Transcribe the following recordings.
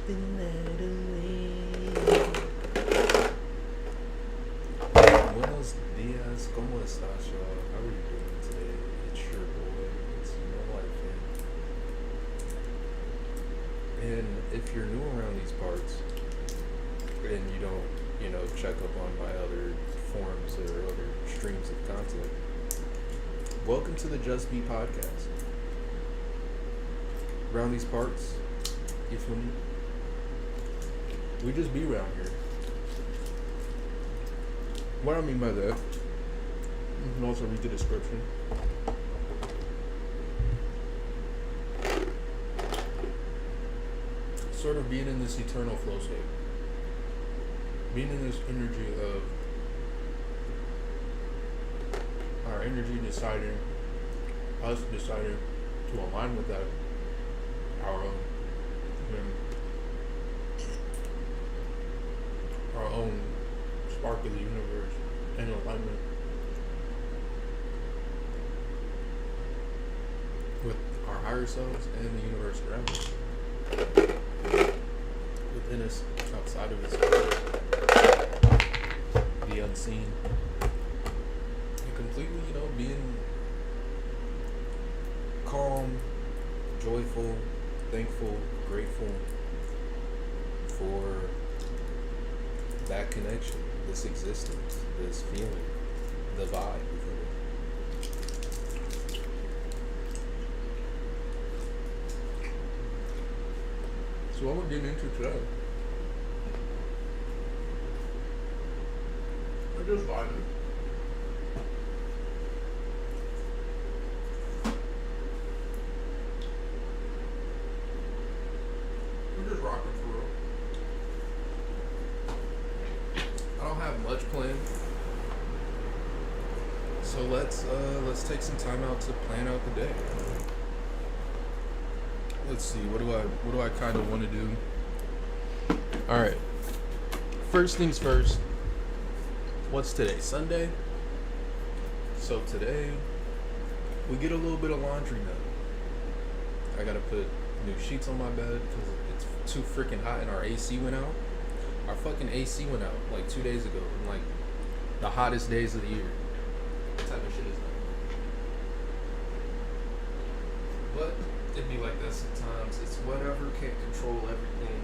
in Adelaide. Buenos dias, ¿cómo estás, y'all? How are you doing today? It's your boy, it's knowlife. And if you're new around these parts and you don't, check up on my other forms or other streams of content, welcome to the Just Be podcast. Around these parts, you feel me? We just be around here. What I mean by that, you can also read the description. Sort of being in this eternal flow state. Being in this energy of our energy deciding, us deciding to align with that, our own spark of the universe and alignment with our higher selves and the universe around us, within us, outside of us, the unseen, and completely, being calm, joyful, thankful, grateful for that connection, this existence, this feeling, the vibe within it. So what we're getting into today, we're just vibing. We're just rocking for real. I don't have much planned, so let's take some time out to plan out the day. Let's see, what do I kind of want to do? All right. First things first. What's today? Sunday. So today we get a little bit of laundry done. I gotta put new sheets on my bed because it's too freaking hot and our AC went out. Our fucking AC went out like 2 days ago, in like the hottest days of the year. What type of shit is that? But it'd be like that sometimes. It's whatever, can't control everything.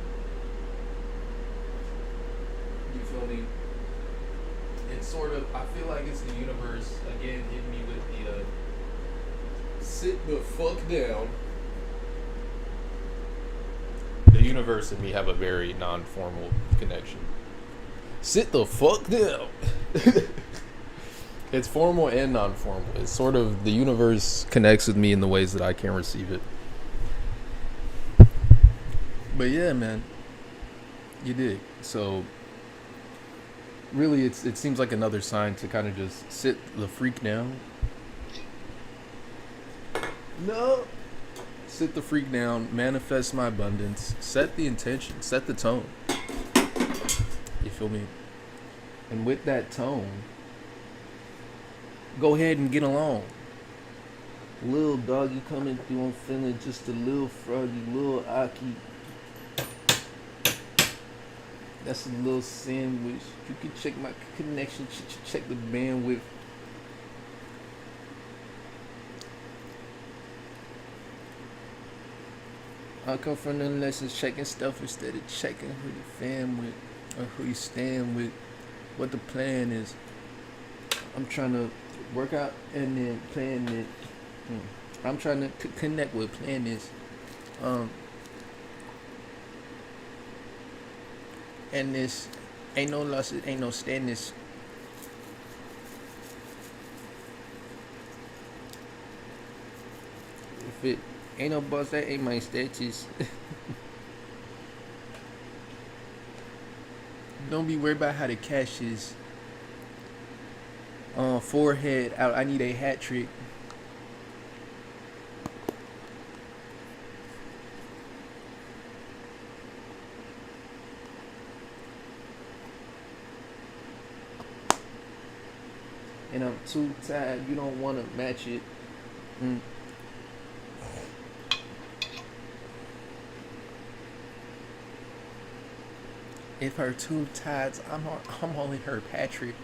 You feel me? It's sort of, I feel like it's the universe again hitting me with the sit the fuck down. The universe and me have a very non-formal connection. Sit the fuck down. It's formal and non-formal. It's sort of the universe connects with me in the ways that I can't receive it. But yeah, man, you dig. So really, it seems like another sign to kind of just sit the freak down. No. Sit the freak down, manifest my abundance, set the intention, set the tone. You feel me? And with that tone, go ahead and get along. Little doggy coming through, I'm feeling just a little froggy, little aki. That's a little sandwich. You can check my connection, check the bandwidth. I come from the lessons checking stuff instead of checking who you fam with or who you stand with, what the plan is. I'm trying to work out and then plan it. I'm trying to connect with plan this. And this ain't no losses, ain't no standness. If it ain't no boss, that ain't my statues. Don't be worried about how the cash is. Forehead out. I need a hat trick. And I'm too tired. You don't want to match it. If her tube ties, I'm only her Patrick.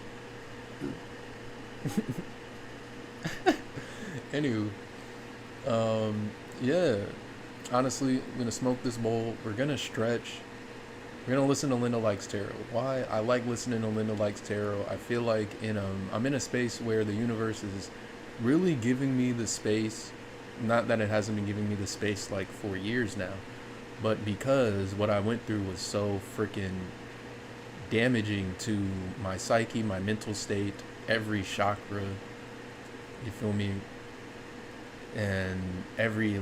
Anywho, yeah. Honestly, I'm gonna smoke this bowl. We're gonna stretch. We're gonna listen to Linda Likes Tarot. Why? I like listening to Linda Likes Tarot. I feel like I'm in a space where the universe is really giving me the space. Not that it hasn't been giving me the space like for years now, but because what I went through was so freaking damaging to my psyche, my mental state, every chakra. You feel me? And every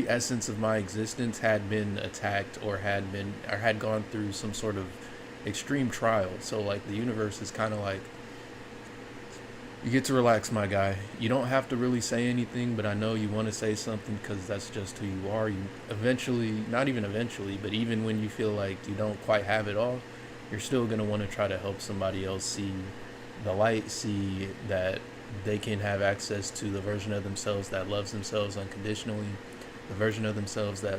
essence of my existence had been attacked or had gone through some sort of extreme trial. So like the universe is kind of like, you get to relax, my guy. You don't have to really say anything, but I know you want to say something because that's just who you are. You eventually, not even eventually, but even when you feel like you don't quite have it all, you're still going to want to try to help somebody else see the light, see that they can have access to the version of themselves that loves themselves unconditionally, the version of themselves that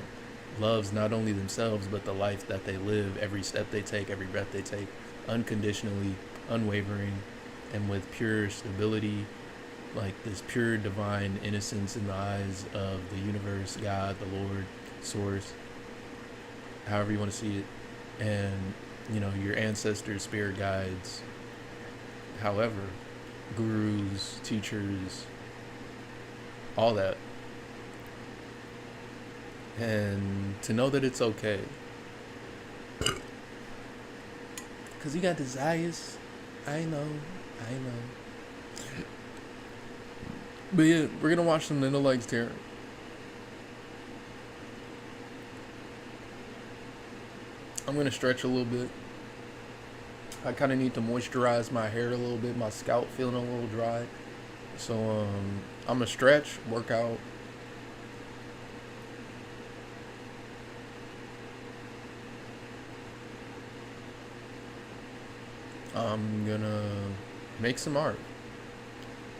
loves not only themselves, but the life that they live, every step they take, every breath they take, unconditionally, unwavering, and with pure stability, like this pure divine innocence in the eyes of the universe, God, the Lord, Source, however you want to see it, and your ancestors, spirit guides, however, gurus, teachers, all that. And to know that it's okay, because you got desires. I know. But yeah, we're gonna watch some Linda Likes Tarot. I'm gonna stretch a little bit. I kind of need to moisturize my hair a little bit. My scalp feeling a little dry. So I'm gonna stretch, work out. I'm gonna make some art.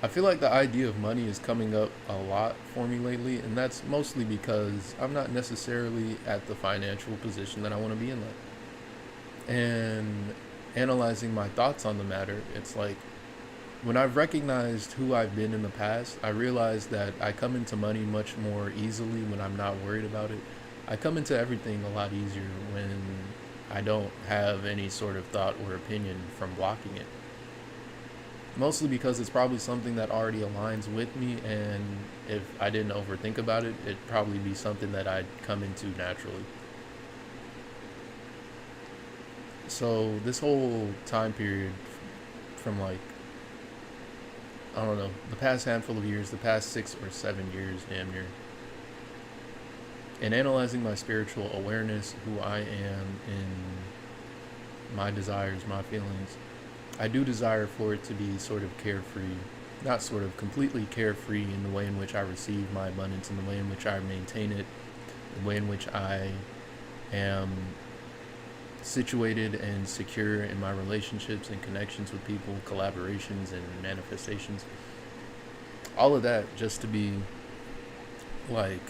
I feel like the idea of money is coming up a lot for me lately, and that's mostly because I'm not necessarily at the financial position that I want to be in life. And analyzing my thoughts on the matter, it's like when I've recognized who I've been in the past, I realize that I come into money much more easily when I'm not worried about it. I come into everything a lot easier when I don't have any sort of thought or opinion from blocking it. Mostly because it's probably something that already aligns with me, and if I didn't overthink about it, it'd probably be something that I'd come into naturally. So this whole time period from like, I don't know, the past handful of years, the past 6 or 7 years, damn near, and analyzing my spiritual awareness, who I am, in my desires, my feelings, I do desire for it to be sort of carefree, not sort of completely carefree in the way in which I receive my abundance, in the way in which I maintain it, the way in which I am situated and secure in my relationships and connections with people, collaborations and manifestations. All of that just to be like,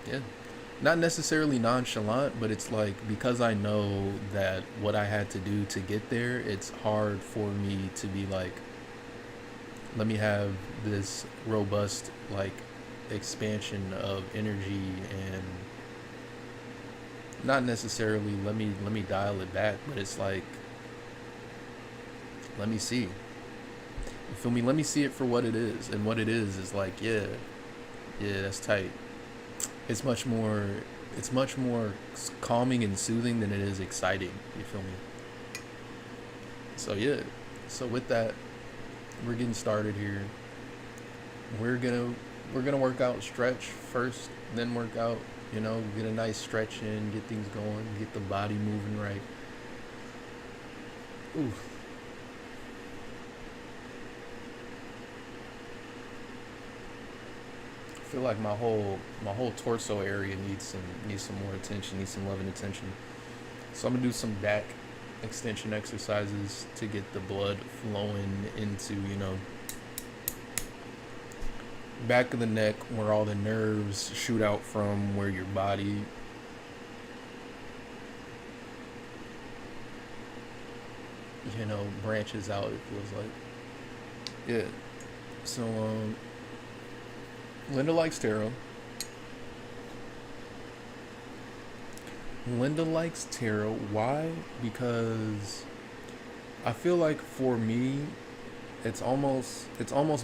yeah, not necessarily nonchalant, but it's like, because I know that what I had to do to get there, it's hard for me to be like, let me have this robust like expansion of energy, and not necessarily let me dial it back, but it's like, let me see. You feel me? Let me see it for what it is, and what it is like, yeah, that's tight. It's much more calming and soothing than it is exciting. You feel me? So yeah. So with that, we're getting started here. We're gonna work out, stretch first, then work out. Get a nice stretch in, get things going, get the body moving right. Ooh. I feel like my whole torso area needs some more attention, needs some love and attention. So I'm gonna do some back extension exercises to get the blood flowing into, back of the neck, where all the nerves shoot out from, where your body branches out, it feels like. Yeah. So, Linda likes tarot. Linda likes tarot. Why? Because I feel like for me, it's almost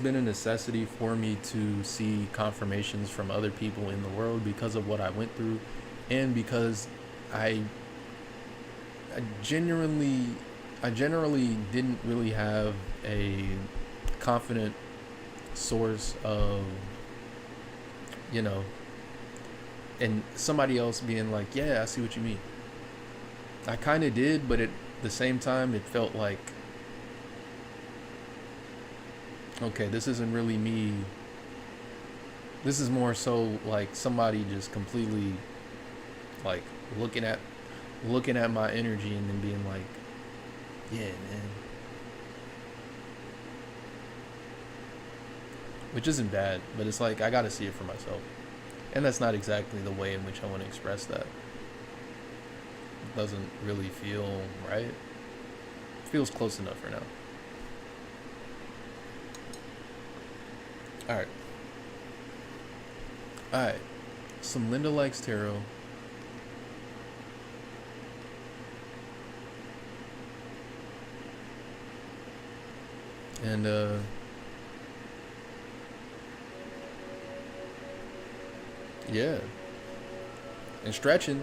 been a necessity for me to see confirmations from other people in the world because of what I went through, and because I I genuinely I generally didn't really have a confident source of, you know, and somebody else being like, "Yeah, I see what you mean." I kind of did, but at the same time it felt like, okay, this isn't really me. This is more so like somebody just completely like looking at looking at my energy and then being like, "Yeah, man." Which isn't bad, but it's like I got to see it for myself. And that's not exactly the way in which I want to express that. It doesn't really feel right. It feels close enough for now. All right. All right. Some Linda likes tarot. And yeah, and stretching.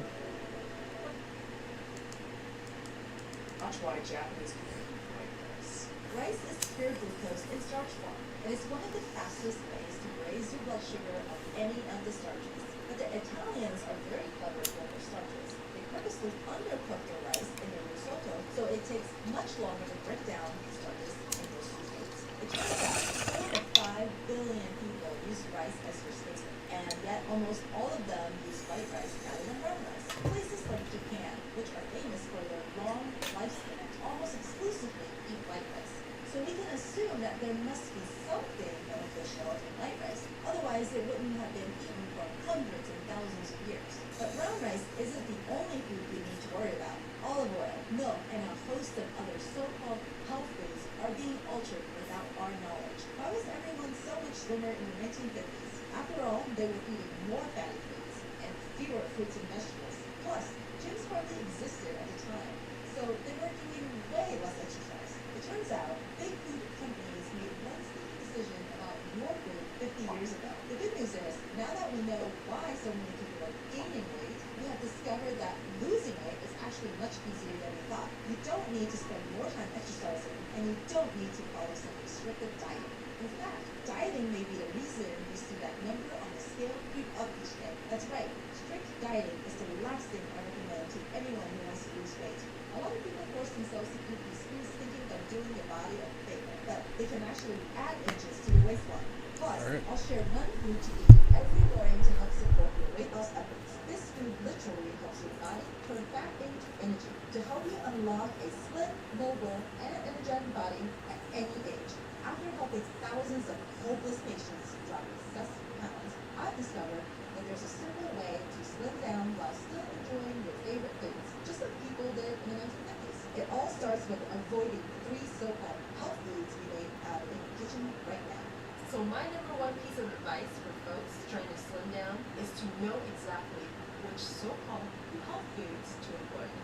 Watch why Japanese people eat white rice. Rice is pure glucose in starch form. It is one of the fastest ways to raise your blood sugar of any of the starches. But the Italians are very clever with their starches. They purposely undercook their rice in their risotto, so it takes much longer to break down the starches in those two foods. It turns out 4 to 5 billion people use rice as their replacement, and yet almost all of them use white rice rather than brown rice. Places like Japan, which are famous for their long lifespan, almost exclusively eat white rice. So we can assume that there must be something beneficial in white rice, otherwise it wouldn't have been eaten for hundreds and thousands of years. But brown rice isn't the only food we need to worry about. Olive oil, milk, and a host of other so-called health foods are being altered without our knowledge. Why was everyone so much slimmer in the 1950s? After all, they were eating more fatty foods and fewer fruits and vegetables. Plus, gyms hardly existed at the time, so they were doing way less exercise. It turns out, big food companies made one sneaky decision about your food 50 years ago. The good news is, now that we know why so many people are gaining weight, we have discovered that losing weight is actually much easier than we thought. You don't need to spend more time exercising, and you don't need to follow some restrictive diet. In fact, dieting may be the reason you see that number on the scale creep up each day. That's right, strict dieting is the last thing I recommend to anyone who wants to lose weight. A lot of people force themselves to eat these foods thinking they're doing your body a favor, but they can actually add inches to your waistline. Plus, Alright. I'll share one food to eat every morning to help support your weight loss efforts. This food literally helps your body turn fat into energy to help you unlock a slim, mobile, and energetic body at any age. After helping thousands of hopeless patients drop excessive pounds, I've discovered that there's a simple way to slim down while still enjoying your favorite foods, just like people did in the 1950s. It all starts with avoiding 3 so-called health foods we made out in the kitchen right now. So my number one piece of advice for folks trying to slim down is to know exactly which so-called health foods to avoid.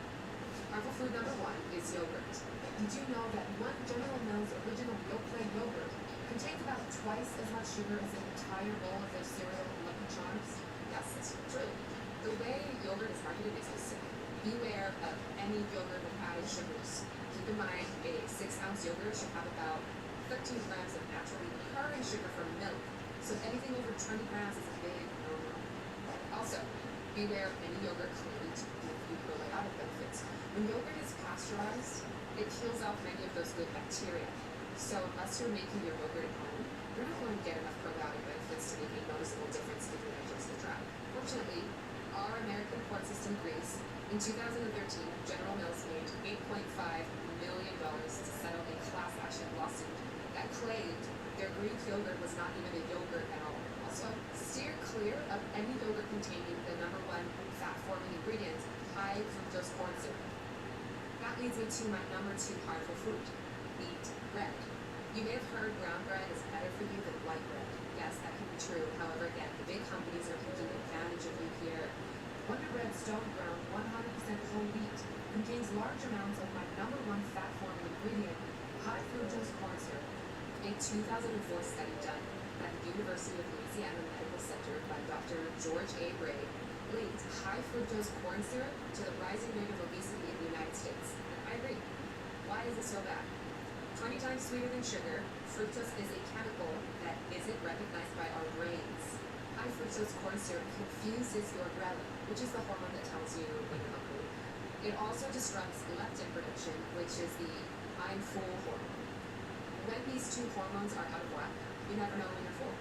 Harmful food number 1 is yogurt. Did you know that one General Mills original Yoplait yogurt contains about twice as much sugar as an entire bowl of their cereal Lucky Charms? Yes, it's true. The way yogurt is marketed is specific. Beware of any yogurt with added sugars. Keep in mind, a 6-ounce yogurt should have about 13 grams of naturally occurring sugar from milk, so anything over 20 grams is a big no-no. Also, beware of any yogurt claiming to give you probiotic benefits. When yogurt is pasteurized, it kills off many of those good bacteria. So unless you're making your yogurt at home, you're not going to get enough probiotic benefits to make a noticeable difference if you digest the try. Fortunately, our American court system agrees. In 2013, General Mills paid $8.5 million to settle a class action lawsuit that claimed their Greek yogurt was not even a yogurt at all. Also, steer clear of any yogurt containing the number 1 fat-forming ingredient, high fructose corn syrup. That leads me to my number 2 powerful food, wheat bread. You may have heard brown bread is better for you than white bread. Yes, that can be true. However, again, the big companies are taking advantage of you here. Wonder Bread stone ground 100% whole wheat contains large amounts of my number 1 fat forming ingredient, high fructose corn syrup. A 2004 study done at the University of Louisiana Medical Center by Dr. George A. Bray linked high fructose corn syrup to the rising rate of obesity in the United States. And I agree. Why is it so bad? 20 times sweeter than sugar, fructose is a chemical that isn't recognized by our brains. High fructose corn syrup confuses your ghrelin, which is the hormone that tells you when you're hungry. It also disrupts leptin production, which is the I'm full hormone. When these two hormones are out of whack, you never know when you're full.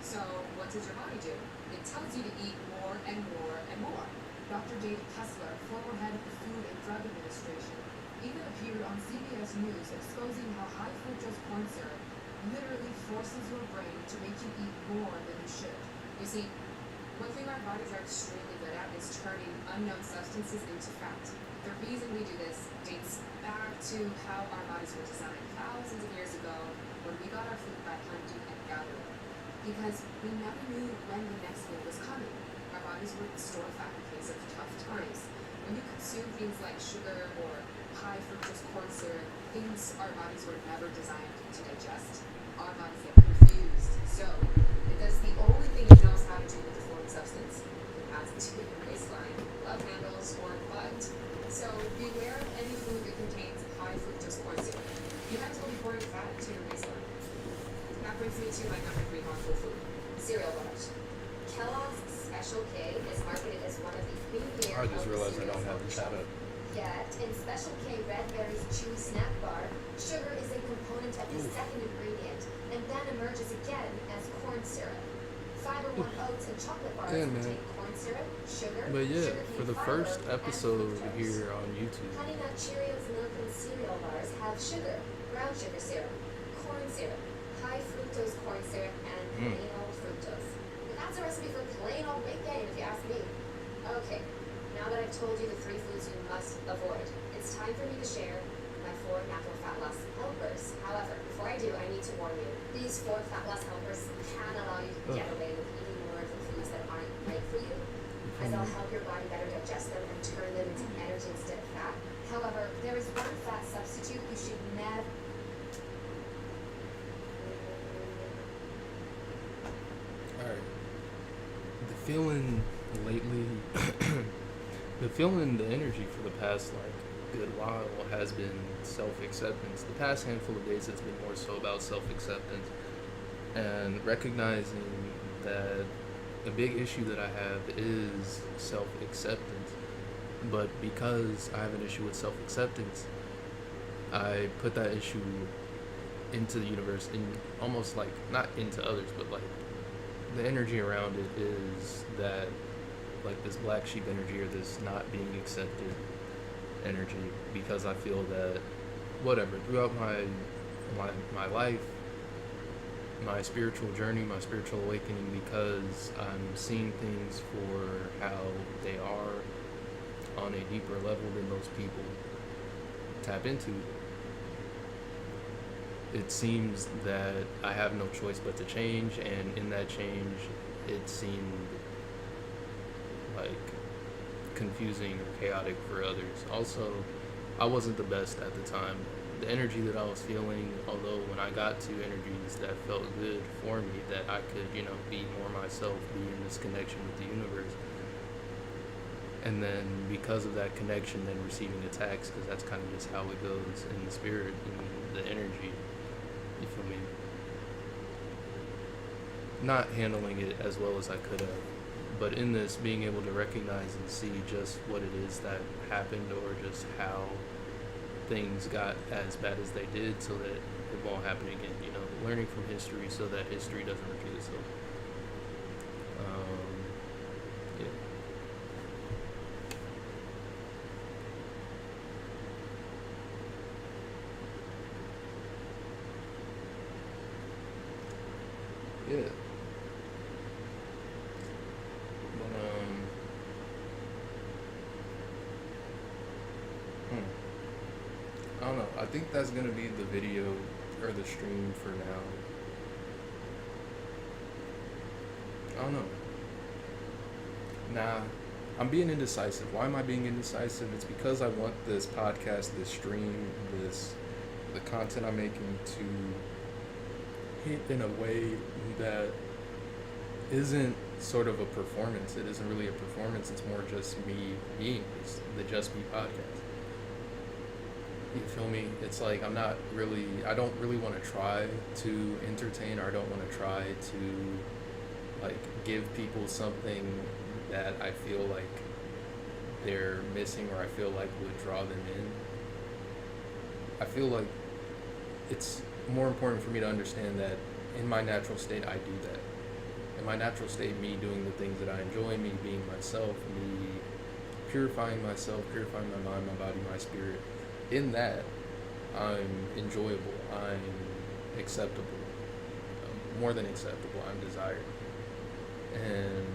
So what does your body do? It tells you to eat more and more and more. Dr. David Kessler, former head of the Food and Drug Administration, even appeared on CBS News exposing how high fructose corn syrup literally forces your brain to make you eat more than you should. You see, one thing our bodies are extremely good at is turning unknown substances into fat. The reason we do this dates back to how our bodies were designed thousands of years ago when we got our food by hunting and gathering. Because we never knew when the next meal was coming. Our bodies would store fat in case of tough times. When you consume things like sugar or high fructose corn syrup, things our bodies were never designed to digest, our bodies get confused. So, because the only thing it knows how to do with the foreign substance, it adds it to your waistline, love handles, or butt. So, beware of any food that contains high fructose corn syrup. You have to be pouring fat to your waistline. That brings me to my number 3 harmful food, cereal bars. Kellogg's Special K is marketed as one of the premier I just realized I cereals don't have on the the shelf. setup. Yet, in Special K Red Berry's Chewy Snack Bar, sugar is a component of the second ingredient, and then emerges again as corn syrup. Fiber One oats and chocolate bars Yeah, man. contain corn syrup, sugar, But yeah, sugar for cane the fiber, first and episode fructose. here on YouTube, Honey Nut Cheerios milk and cereal bars have sugar, brown sugar syrup, corn syrup, high fructose corn syrup, and plain old fructose. And that's a recipe for plain old weight gain, if you ask me. Okay, now that I've told you the 3 foods you must avoid, it's time for me to share my 4 natural fat loss helpers. However, before I do, I need to warn you. These 4 fat loss helpers can allow you to get away with eating more of the foods that aren't right for you, as they'll help your body better digest them and turn them into energy instead of fat. However, there is one fat substitute you should never... alright, the feeling lately, the energy for the past good while has been self-acceptance. The past handful of days it's been more so about self-acceptance and recognizing that a big issue that I have is self-acceptance. But because I have an issue with self-acceptance, I put that issue into the universe, and almost not into others, but the energy around it is that this black sheep energy, or this not being accepted energy, because I feel that throughout my life, my spiritual journey, my spiritual awakening, because I'm seeing things for how they are on a deeper level than most people tap into. It seems that I have no choice but to change, and in that change, it seemed confusing or chaotic for others. Also, I wasn't the best at the time. The energy that I was feeling, although when I got to energies that felt good for me, that I could, be more myself, be in this connection with the universe. And then because of that connection, then receiving attacks, because that's kind of just how it goes in the spirit and the energy. You feel me? Not handling it as well as I could have. But in this, being able to recognize and see just what it is that happened, or just how things got as bad as they did, so that it won't happen again. Learning from history so that history doesn't repeat itself. Yeah. Yeah. But I think that's gonna be the video or the stream for now. I don't know. Nah, I'm being indecisive. Why am I being indecisive? It's because I want this podcast, this stream, the content I'm making to hit in a way that isn't sort of a performance. It isn't really a performance. It's more just me being. It's the Just Me podcast. You feel me? It's like I don't really want to try to entertain, or I don't want to try to like give people something that I feel like they're missing, or I feel like would draw them in. I feel like it's more important for me to understand that in my natural state, I do that. In my natural state, me doing the things that I enjoy, me being myself, me purifying myself, purifying my mind, my body, my spirit. In that, I'm enjoyable, I'm acceptable, more than acceptable, I'm desired. And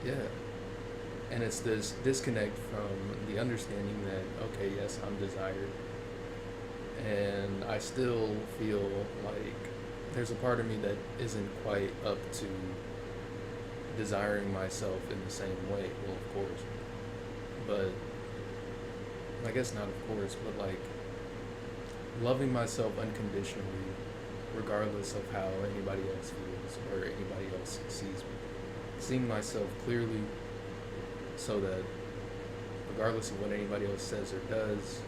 yeah, and it's this disconnect from the understanding that, okay, yes, I'm desired, and I still feel like there's a part of me that isn't quite up to desiring myself in the same way. Well, of course, but I guess not of course, but like loving myself unconditionally, regardless of how anybody else feels or anybody else sees me. Seeing myself clearly so that regardless of what anybody else says or does,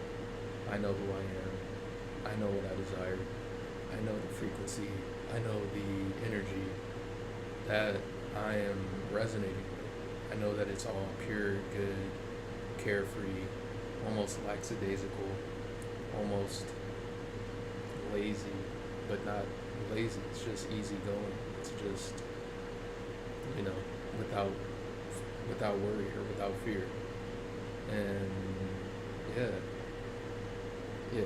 I know who I am. I know what I desire. I know the frequency. I know the energy that I am resonating with. I know that it's all pure, good, carefree, almost lackadaisical, almost lazy, but not lazy. It's just easy going. It's just, without worry or without fear. And yeah.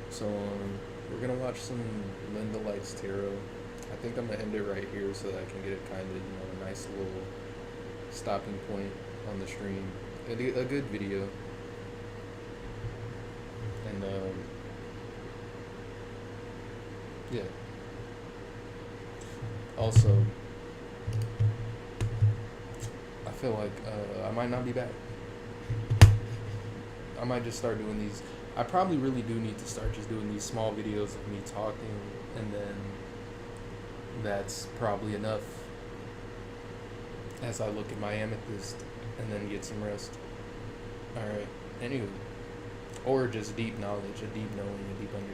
So we're gonna watch some Linda Likes Tarot. I think I'm gonna end it right here so that I can get it kind of, a nice little stopping point on the stream. A good video. And yeah. Also, I feel like I might not be back. I might just start doing these. I probably really do need to start just doing these small videos of me talking, and then that's probably enough as I look at my amethyst and then get some rest. Alright, anywho. Or just deep knowledge, a deep knowing, a deep understanding.